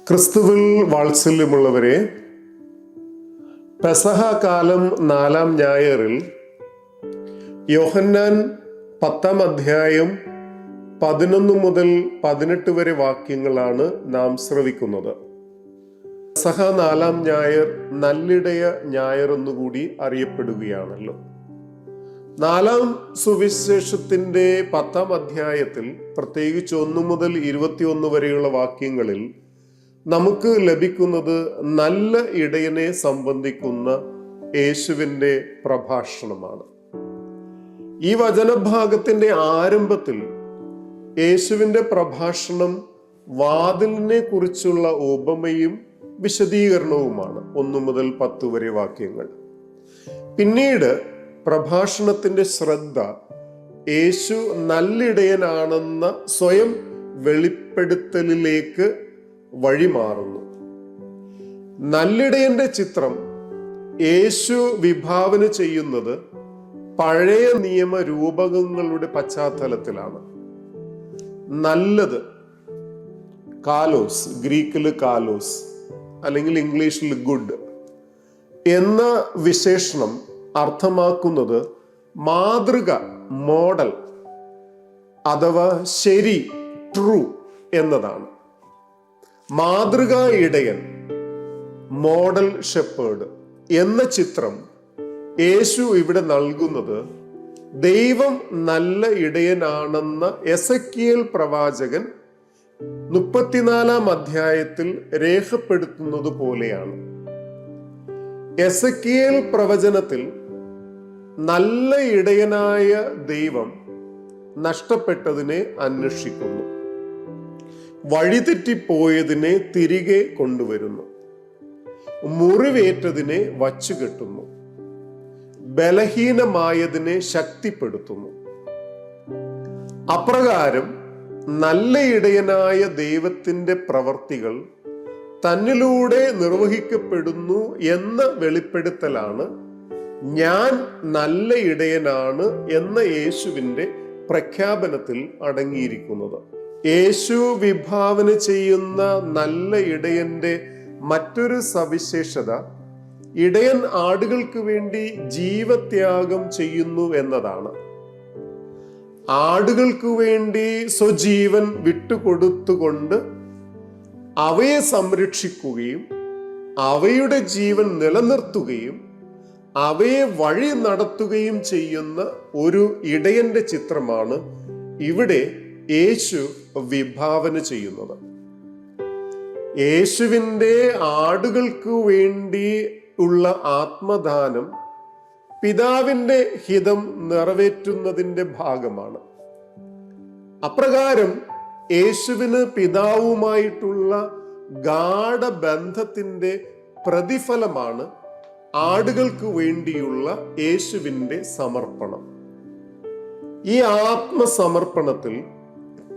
ക്രിസ്തുവിൽ വാത്സല്യമുള്ളവരെ, പെസഹ കാലം 4-ാം ഞായറിൽ യോഹന്നാൻ 10-ാം അധ്യായം 11 മുതൽ 18 വരെ വാക്യങ്ങളാണ് നാം ശ്രവിക്കുന്നത്. പെസഹ 4-ാം ഞായർ നല്ലിടയ ഞായർ എന്നുകൂടി അറിയപ്പെടുകയാണല്ലോ. 4-ാം സുവിശേഷത്തിന്റെ 10-ാം അധ്യായത്തിൽ പ്രത്യേകിച്ച് 1 മുതൽ 21 വരെയുള്ള വാക്യങ്ങളിൽ നമുക്ക് ലഭിക്കുന്നത് നല്ല ഇടയനെ സംബന്ധിക്കുന്ന യേശുവിൻ്റെ പ്രഭാഷണമാണ്. ഈ വചനഭാഗത്തിന്റെ ആരംഭത്തിൽ യേശുവിൻ്റെ പ്രഭാഷണം വാതിലിനെ കുറിച്ചുള്ള ഉപമയും വിശദീകരണവുമാണ്. 1 മുതൽ 10 വരെ വാക്യങ്ങൾ. പിന്നീട് പ്രഭാഷണത്തിന്റെ ശ്രദ്ധ യേശു നല്ലിടയനാണെന്ന സ്വയം വെളിപ്പെടുത്തലിലേക്ക് വഴിമാറുന്നു. നല്ലിടയന്റെ ചിത്രം യേശു വിഭാവന ചെയ്യുന്നത് പഴയ നിയമ രൂപകങ്ങളുടെ പശ്ചാത്തലത്തിലാണ്. നല്ലത്, കാലോസ്, ഗ്രീക്കില് കാലോസ് അല്ലെങ്കിൽ ഇംഗ്ലീഷിൽ ഗുഡ് എന്ന വിശേഷണം അർത്ഥമാക്കുന്നത് മാതൃക, മോഡൽ അഥവാ ശരി, ട്രൂ എന്നതാണ്. മാതൃകാ ഇടയൻ, മോഡൽ ഷെപ്പേർഡ് എന്ന ചിത്രം യേശു ഇവിടെ നൽകുന്നത് ദൈവം നല്ല ഇടയനാണെന്ന എസെക്കിയേൽ പ്രവാചകൻ 34-ാം അധ്യായത്തിൽ രേഖപ്പെടുത്തുന്നത് പോലെയാണ്. എസെക്കിയേൽ പ്രവചനത്തിൽ നല്ല ഇടയനായ ദൈവം നഷ്ടപ്പെട്ടതിനെ അന്വേഷിക്കുന്നു, വഴിതെറ്റിപ്പോയതിനെ തിരികെ കൊണ്ടുവരുന്നു, മുറിവേറ്റതിനെ വച്ചുകെട്ടുന്നു, ബലഹീനമായതിനെ ശക്തിപ്പെടുത്തുന്നു. അപ്രകാരം നല്ല ഇടയനായ ദൈവത്തിന്റെ പ്രവർത്തികൾ തന്നിലൂടെ നിർവഹിക്കപ്പെടുന്നു എന്ന വെളിപ്പെടുത്തലാണ് ഞാൻ നല്ല ഇടയനാണ് എന്ന യേശുവിൻ്റെ പ്രഖ്യാപനത്തിൽ അടങ്ങിയിരിക്കുന്നത്. യേശു വിഭാവന ചെയ്യുന്ന നല്ല ഇടയന്റെ മറ്റൊരു സവിശേഷത ഇടയൻ ആടുകൾക്ക് വേണ്ടി ജീവത്യാഗം ചെയ്യുന്നു എന്നതാണ്. ആടുകൾക്ക് വേണ്ടി സ്വജീവൻ വിട്ടുകൊടുത്തുകൊണ്ട് അവയെ സംരക്ഷിക്കുകയും അവയുടെ ജീവൻ നിലനിർത്തുകയും അവയെ വഴി നടത്തുകയും ചെയ്യുന്ന ഒരു ഇടയന്റെ ചിത്രമാണ് ഇവിടെ യേശു വിഭാവന ചെയ്യുന്നത്. യേശുവിൻ്റെ ആടുകൾക്ക് വേണ്ടി ഉള്ള ആത്മദാനം പിതാവിൻ്റെ ഹിതം നിറവേറ്റുന്നതിൻ്റെ ഭാഗമാണ്. അപ്രകാരം യേശുവിന് പിതാവുമായിട്ടുള്ള ഗാഢബന്ധത്തിൻ്റെ പ്രതിഫലമാണ് ആടുകൾക്ക് വേണ്ടിയുള്ള യേശുവിൻ്റെ സമർപ്പണം. ഈ ആത്മസമർപ്പണത്തിൽ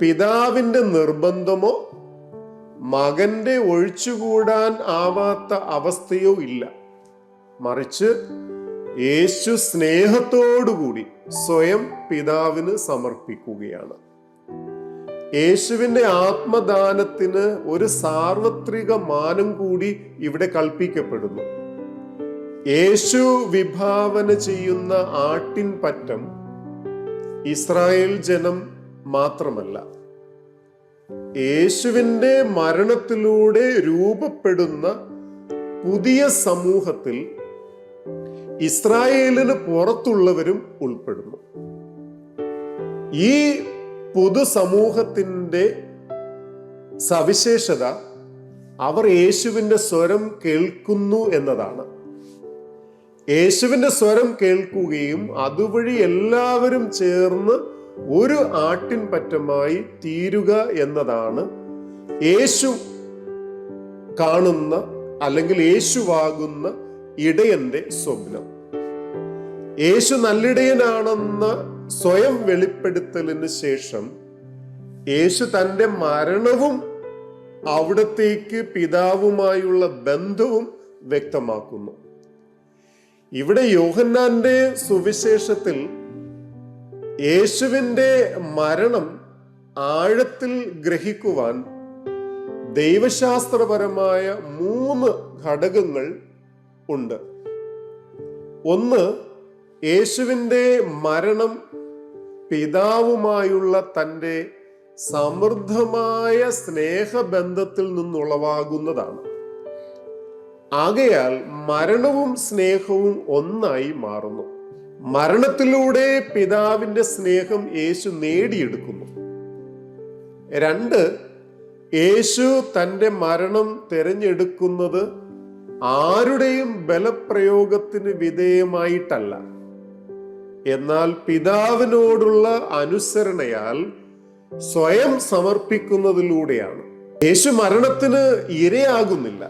പിതാവിന്റെ നിർബന്ധമോ മകന്റെ ഒഴിച്ചുകൂടാൻ ആവാത്ത അവസ്ഥയോ ഇല്ല. മറിച്ച് യേശു സ്നേഹത്തോടുകൂടി സ്വയം പിതാവിന് സമർപ്പിക്കുകയാണ്. യേശുവിന്റെ ആത്മദാനത്തിന് ഒരു സാർവത്രിക മാനം കൂടി ഇവിടെ കൽപ്പിക്കപ്പെടുന്നു. യേശു വിഭാവന ചെയ്യുന്ന ആട്ടിൻപറ്റം ഇസ്രായേൽ ജനം മാത്രമല്ല, യേശുവിൻ്റെ മരണത്തിലൂടെ രൂപപ്പെടുന്ന പുതിയ സമൂഹത്തിൽ ഇസ്രായേലിന് പുറത്തുള്ളവരും ഉൾപ്പെടുന്നു. ഈ പൊതുസമൂഹത്തിൻ്റെ സവിശേഷത അവർ യേശുവിൻ്റെ സ്വരം കേൾക്കുന്നു എന്നതാണ്. യേശുവിൻ്റെ സ്വരം കേൾക്കുകയും അതുവഴി എല്ലാവരും ചേർന്ന് ഒരു ആട്ടിൻപറ്റമായി തീരുക എന്നതാണ് യേശു കാണുന്ന അല്ലെങ്കിൽ യേശുവാകുന്ന ഇടയന്റെ സ്വപ്നം. യേശു നല്ലിടയനാണെന്ന സ്വയം വെളിപ്പെടുത്തലിന് ശേഷം യേശു തൻ്റെ മരണവും അവിടത്തേക്ക് പിതാവുമായുള്ള ബന്ധവും വ്യക്തമാക്കുന്നു. ഇവിടെ യോഹന്നാന്റെ സുവിശേഷത്തിൽ യേശുവിൻ്റെ മരണം ആഴത്തിൽ ഗ്രഹിക്കുവാൻ ദൈവശാസ്ത്രപരമായ 3 ഘടകങ്ങൾ ഉണ്ട്. ഒന്ന്, യേശുവിൻ്റെ മരണം പിതാവുമായുള്ള തൻ്റെ സമൃദ്ധമായ സ്നേഹബന്ധത്തിൽ നിന്നുളവാകുന്നതാണ്. ആകയാൽ മരണവും സ്നേഹവും ഒന്നായി മാറുന്നു. മരണത്തിലൂടെ പിതാവിൻ്റെ സ്നേഹം യേശു നേടിയെടുക്കുന്നു. 2, യേശു തൻ്റെ മരണം തിരഞ്ഞെടുക്കുന്നത് ആരുടെയും ബലപ്രയോഗത്തിന് വിധേയമായിട്ടല്ല, എന്നാൽ പിതാവിനോടുള്ള അനുസരണയാൽ സ്വയം സമർപ്പിക്കുന്നതിലൂടെയാണ്. യേശു മരണത്തിന് ഇരയാകുന്നില്ല.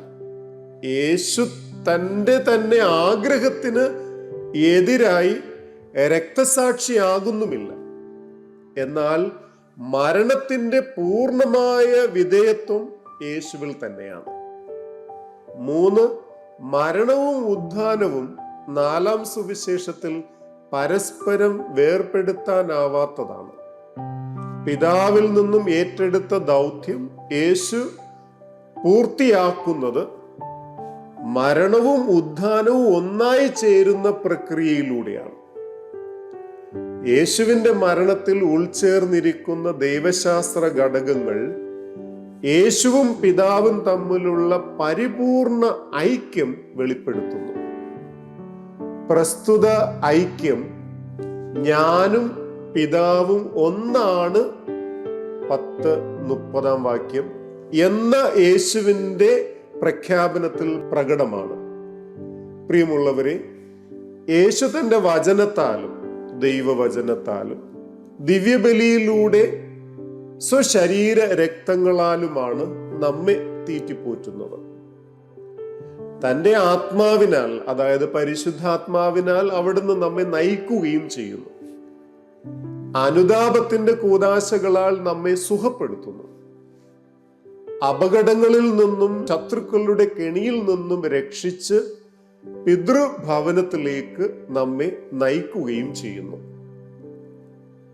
യേശു തൻ്റെ തന്നെ ആഗ്രഹത്തിന് എതിരായി രക്തസാക്ഷിയാകുന്നുമില്ല. എന്നാൽ മരണത്തിൻ്റെ പൂർണ്ണമായ വിധേയത്വം യേശുവിൽ തന്നെയാണ്. 3, മരണവും ഉത്ഥാനവും 4-ാം സുവിശേഷത്തിൽ പരസ്പരം വേർപെടുത്താനാവാത്തതാണ്. പിതാവിൽ നിന്നും ഏറ്റെടുത്ത ദൗത്യം യേശു പൂർത്തിയാക്കുന്നത് മരണവും ഉത്ഥാനവും ഒന്നായി ചേരുന്ന പ്രക്രിയയിലൂടെയാണ്. യേശുവിൻ്റെ മരണത്തിൽ ഉൾച്ചേർന്നിരിക്കുന്ന ദൈവശാസ്ത്ര ഘടകങ്ങൾ യേശുവും പിതാവും തമ്മിലുള്ള പരിപൂർണ ഐക്യം വെളിപ്പെടുത്തുന്നു. പ്രസ്തുത ഐക്യം ഞാനും പിതാവും ഒന്നാണ് 10:30 വാക്യം എന്ന യേശുവിൻ്റെ പ്രഖ്യാപനത്തിൽ പ്രകടമാണ്. പ്രിയമുള്ളവരെ, യേശു തൻ്റെ വചനത്താലും ദൈവവചനത്താലും ദിവ്യബലിയിലൂടെ സ്വശരീര രക്തങ്ങളാലുമാണ് നമ്മെ തീറ്റിപ്പോറ്റുന്നത്. തൻ്റെ ആത്മാവിനാൽ, അതായത് പരിശുദ്ധാത്മാവിനാൽ അവിടുന്ന് നമ്മെ നയിക്കുകയും ചെയ്യുന്നു. അനുതാപത്തിന്റെ കൂദാശകളാൽ നമ്മെ സുഖപ്പെടുത്തുന്നു. അപകടങ്ങളിൽ നിന്നും ശത്രുക്കളുടെ കെണിയിൽ നിന്നും രക്ഷിച്ച് പിതൃഭവനത്തിലേക്ക് നമ്മെ നയിക്കുകയും ചെയ്യുന്നു.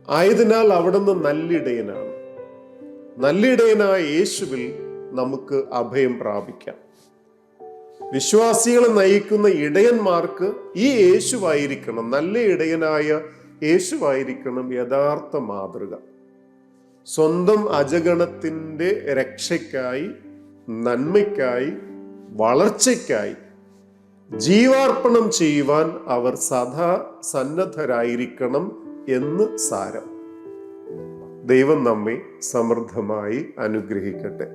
ആയതിനാൽ അവിടുന്ന് നല്ലിടയനാണ്. നല്ലിടയനായ യേശുവിൽ നമുക്ക് അഭയം പ്രാപിക്കാം. വിശ്വാസികളെ നയിക്കുന്ന ഇടയന്മാർക്ക് ഈ യേശുവായിരിക്കണം, നല്ല ഇടയനായ യേശുവായിരിക്കണം യഥാർത്ഥ മാതൃക. സ്വന്തം അജഗണത്തിൻ്റെ രക്ഷയ്ക്കായി, നന്മയ്ക്കായി, വളർച്ചയ്ക്കായി ജീവാർപ്പണം ചെയ്യുവാൻ അവർ സദാ സന്നദ്ധരായിരിക്കണം എന്ന് സാരം. ദൈവം നമ്മെ സമൃദ്ധമായി അനുഗ്രഹിക്കട്ടെ.